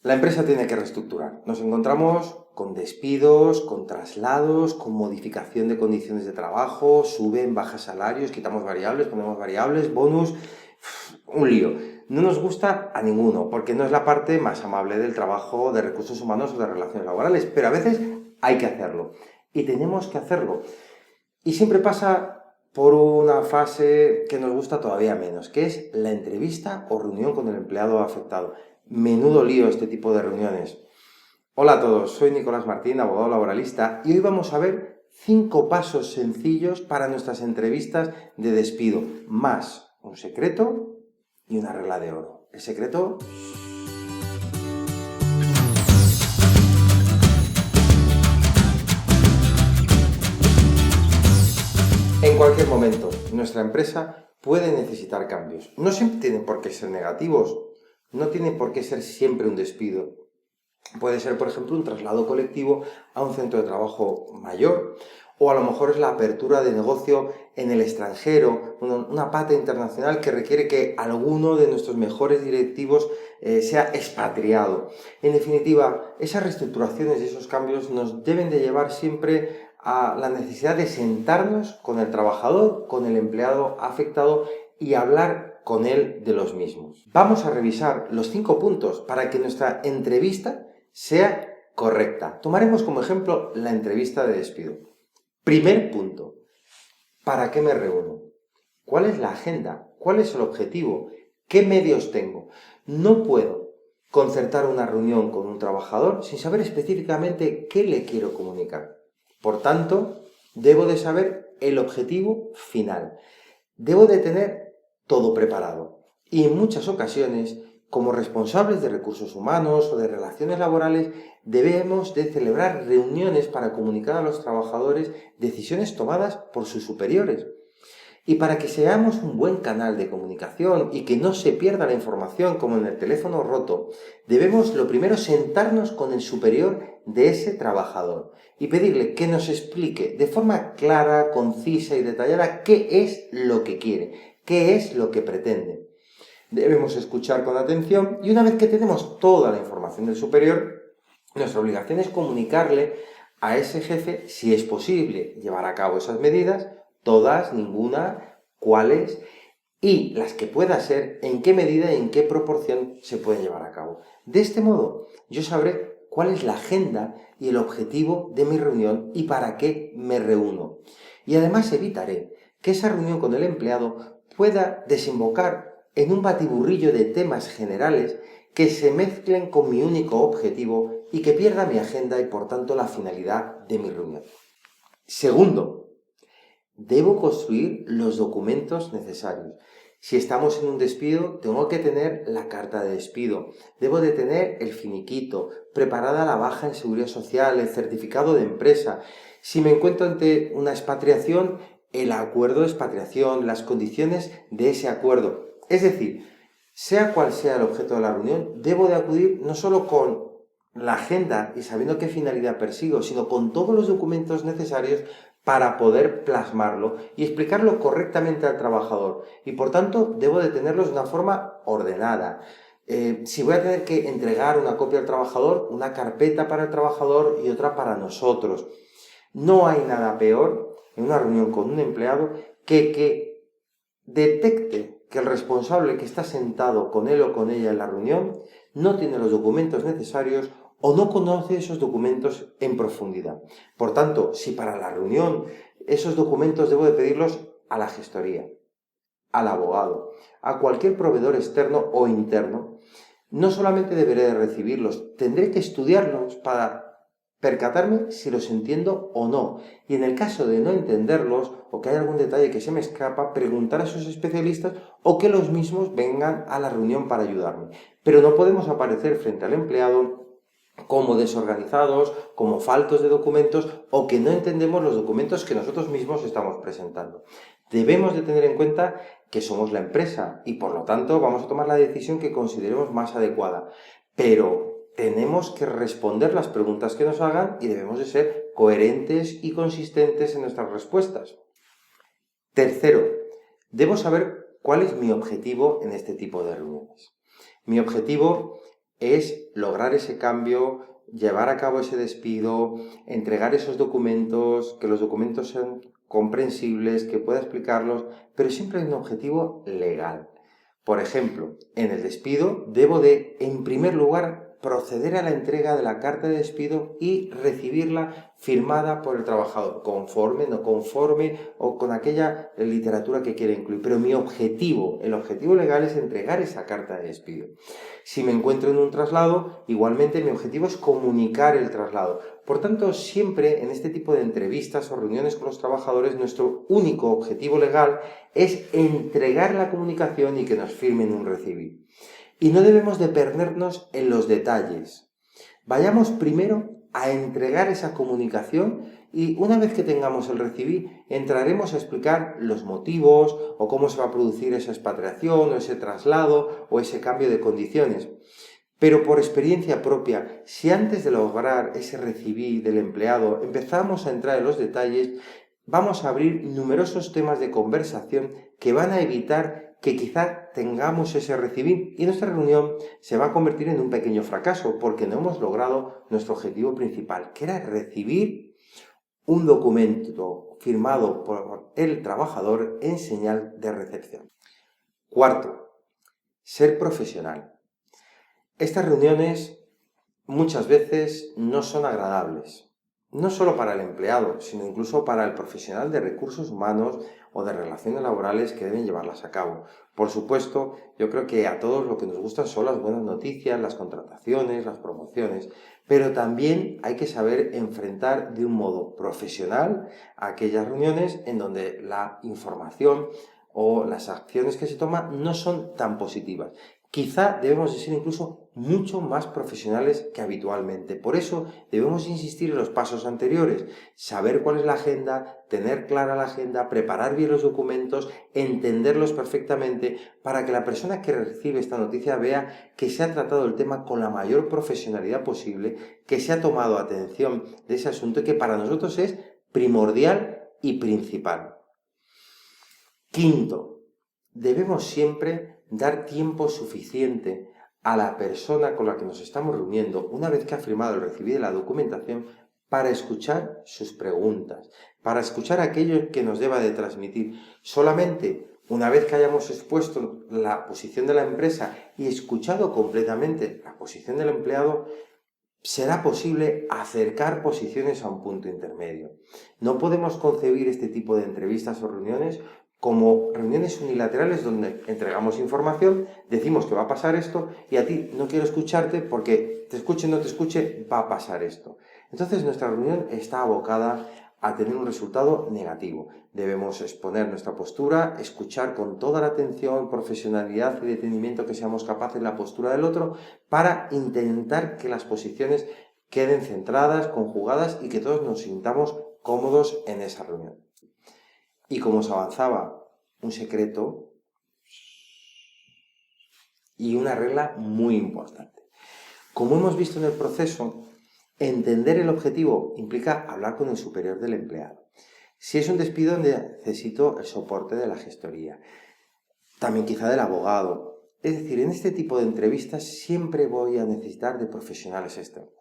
La empresa tiene que reestructurar. Nos encontramos con despidos, con traslados, con modificación de condiciones de trabajo, suben, bajan salarios, quitamos variables, ponemos variables, bonus, un lío. No nos gusta a ninguno, porque no es la parte más amable del trabajo, de recursos humanos o de relaciones laborales, pero a veces hay que hacerlo y tenemos que hacerlo. Y siempre pasa por una fase que nos gusta todavía menos, que es la entrevista o reunión con el empleado afectado. Menudo lío este tipo de reuniones. Hola a todos, soy Nicolás Martín, abogado laboralista, y hoy vamos a ver 5 pasos sencillos para nuestras entrevistas de despido, más un secreto y una regla de oro. El secreto... En cualquier momento, nuestra empresa puede necesitar cambios. No siempre tienen por qué ser negativos, no tiene por qué ser siempre un despido. Puede ser, por ejemplo, un traslado colectivo a un centro de trabajo mayor, o a lo mejor es la apertura de negocio en el extranjero, una pata internacional que requiere que alguno de nuestros mejores directivos sea expatriado. En definitiva, esas reestructuraciones y esos cambios nos deben de llevar siempre a la necesidad de sentarnos con el trabajador, con el empleado afectado y hablar con él de los mismos. Vamos a revisar los 5 puntos para que nuestra entrevista sea correcta. Tomaremos como ejemplo la entrevista de despido. Primer punto, ¿para qué me reúno? ¿Cuál es la agenda? ¿Cuál es el objetivo? ¿Qué medios tengo? No puedo concertar una reunión con un trabajador sin saber específicamente qué le quiero comunicar. Por tanto, debo de saber el objetivo final. Debo de tener todo preparado. Y en muchas ocasiones, como responsables de recursos humanos o de relaciones laborales, debemos de celebrar reuniones para comunicar a los trabajadores decisiones tomadas por sus superiores. Y para que seamos un buen canal de comunicación y que no se pierda la información como en el teléfono roto, debemos lo primero sentarnos con el superior de ese trabajador y pedirle que nos explique de forma clara, concisa y detallada qué es lo que quiere, qué es lo que pretende. Debemos escuchar con atención y una vez que tenemos toda la información del superior, nuestra obligación es comunicarle a ese jefe si es posible llevar a cabo esas medidas, todas, ninguna, cuáles y las que pueda ser, en qué medida y en qué proporción se pueden llevar a cabo. De este modo, yo sabré cuál es la agenda y el objetivo de mi reunión y para qué me reúno. Y además evitaré que esa reunión con el empleado pueda desembocar en un batiburrillo de temas generales que se mezclen con mi único objetivo y que pierda mi agenda y por tanto la finalidad de mi reunión. Segundo, debo construir los documentos necesarios. Si estamos en un despido, tengo que tener la carta de despido, debo de tener el finiquito, preparada la baja en seguridad social, el certificado de empresa. Si me encuentro ante una expatriación, el acuerdo de expatriación, las condiciones de ese acuerdo. Es decir, sea cual sea el objeto de la reunión, debo de acudir no solo con la agenda y sabiendo qué finalidad persigo, sino con todos los documentos necesarios para poder plasmarlo y explicarlo correctamente al trabajador. Y por tanto, debo de tenerlos de una forma ordenada. Si voy a tener que entregar una copia al trabajador, una carpeta para el trabajador y otra para nosotros. No hay nada peor en una reunión con un empleado que detecte que el responsable que está sentado con él o con ella en la reunión no tiene los documentos necesarios o no conoce esos documentos en profundidad. Por tanto, si para la reunión esos documentos debo de pedirlos a la gestoría, al abogado, a cualquier proveedor externo o interno, no solamente deberé de recibirlos, tendré que estudiarlos para percatarme si los entiendo o no. Y en el caso de no entenderlos o que haya algún detalle que se me escapa, preguntar a esos especialistas o que los mismos vengan a la reunión para ayudarme. Pero no podemos aparecer frente al empleado como desorganizados, como faltos de documentos o que no entendemos los documentos que nosotros mismos estamos presentando. Debemos de tener en cuenta que somos la empresa y por lo tanto vamos a tomar la decisión que consideremos más adecuada. Pero tenemos que responder las preguntas que nos hagan y debemos de ser coherentes y consistentes en nuestras respuestas. Tercero, debo saber cuál es mi objetivo en este tipo de reuniones. Mi objetivo es lograr ese cambio, llevar a cabo ese despido, entregar esos documentos, que los documentos sean comprensibles, que pueda explicarlos, pero siempre hay un objetivo legal. Por ejemplo, en el despido debo de, en primer lugar, proceder a la entrega de la carta de despido y recibirla firmada por el trabajador, conforme, no conforme o con aquella literatura que quiera incluir. Pero mi objetivo, el objetivo legal es entregar esa carta de despido. Si me encuentro en un traslado, igualmente mi objetivo es comunicar el traslado. Por tanto, siempre en este tipo de entrevistas o reuniones con los trabajadores, nuestro único objetivo legal es entregar la comunicación y que nos firmen un recibir. Y no debemos de perdernos en los detalles. Vayamos primero a entregar esa comunicación y una vez que tengamos el recibir, entraremos a explicar los motivos o cómo se va a producir esa expatriación o ese traslado o ese cambio de condiciones. Pero por experiencia propia, si antes de lograr ese recibir del empleado empezamos a entrar en los detalles, vamos a abrir numerosos temas de conversación que van a evitar que quizá tengamos ese recibir y nuestra reunión se va a convertir en un pequeño fracaso porque no hemos logrado nuestro objetivo principal, que era recibir un documento firmado por el trabajador en señal de recepción. Cuarto, ser profesional. Estas reuniones muchas veces no son agradables, no solo para el empleado, sino incluso para el profesional de recursos humanos o de relaciones laborales que deben llevarlas a cabo. Por supuesto, yo creo que a todos lo que nos gustan son las buenas noticias, las contrataciones, las promociones, pero también hay que saber enfrentar de un modo profesional aquellas reuniones en donde la información o las acciones que se toman no son tan positivas. Quizá debemos de ser incluso mucho más profesionales que habitualmente. Por eso debemos insistir en los pasos anteriores, saber cuál es la agenda, tener clara la agenda, preparar bien los documentos, entenderlos perfectamente para que la persona que recibe esta noticia vea que se ha tratado el tema con la mayor profesionalidad posible, que se ha tomado atención de ese asunto y que para nosotros es primordial y principal. Quinto, debemos siempre dar tiempo suficiente a la persona con la que nos estamos reuniendo, una vez que ha firmado el recibir de la documentación, para escuchar sus preguntas, para escuchar aquello que nos deba de transmitir. Solamente una vez que hayamos expuesto la posición de la empresa y escuchado completamente la posición del empleado, será posible acercar posiciones a un punto intermedio. No podemos concebir este tipo de entrevistas o reuniones como reuniones unilaterales donde entregamos información, decimos que va a pasar esto y a ti no quiero escucharte porque te escuche o no te escuche, va a pasar esto. Entonces nuestra reunión está abocada a tener un resultado negativo. Debemos exponer nuestra postura, escuchar con toda la atención, profesionalidad y detenimiento que seamos capaces la postura del otro para intentar que las posiciones queden centradas, conjugadas y que todos nos sintamos cómodos en esa reunión. Y como os avanzaba, un secreto y una regla muy importante. Como hemos visto en el proceso, entender el objetivo implica hablar con el superior del empleado. Si es un despido, necesito el soporte de la gestoría, también quizá del abogado. Es decir, en este tipo de entrevistas siempre voy a necesitar de profesionales externos.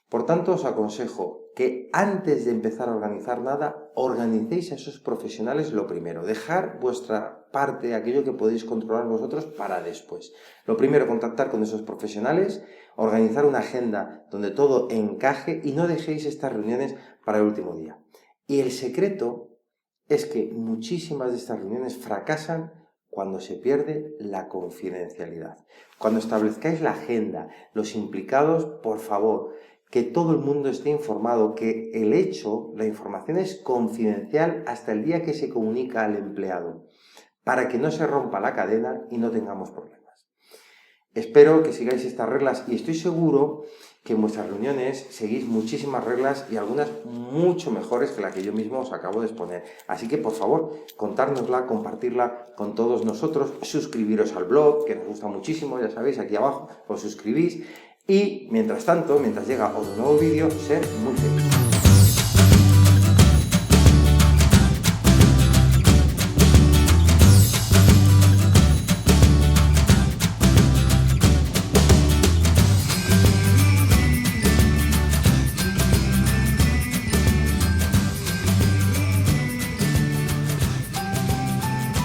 Por tanto, os aconsejo que antes de empezar a organizar nada, organicéis a esos profesionales lo primero. Dejar vuestra parte, aquello que podéis controlar vosotros, para después. Lo primero, contactar con esos profesionales, organizar una agenda donde todo encaje y no dejéis estas reuniones para el último día. Y el secreto es que muchísimas de estas reuniones fracasan cuando se pierde la confidencialidad. Cuando establezcáis la agenda, los implicados, por favor, que todo el mundo esté informado, que el hecho, la información es confidencial hasta el día que se comunica al empleado, para que no se rompa la cadena y no tengamos problemas. Espero que sigáis estas reglas y estoy seguro que en vuestras reuniones seguís muchísimas reglas y algunas mucho mejores que la que yo mismo os acabo de exponer. Así que, por favor, contárnosla, compartirla con todos nosotros, suscribiros al blog, que nos gusta muchísimo, ya sabéis, aquí abajo os suscribís. Y, mientras tanto, mientras llega otro nuevo vídeo, sed muy felices.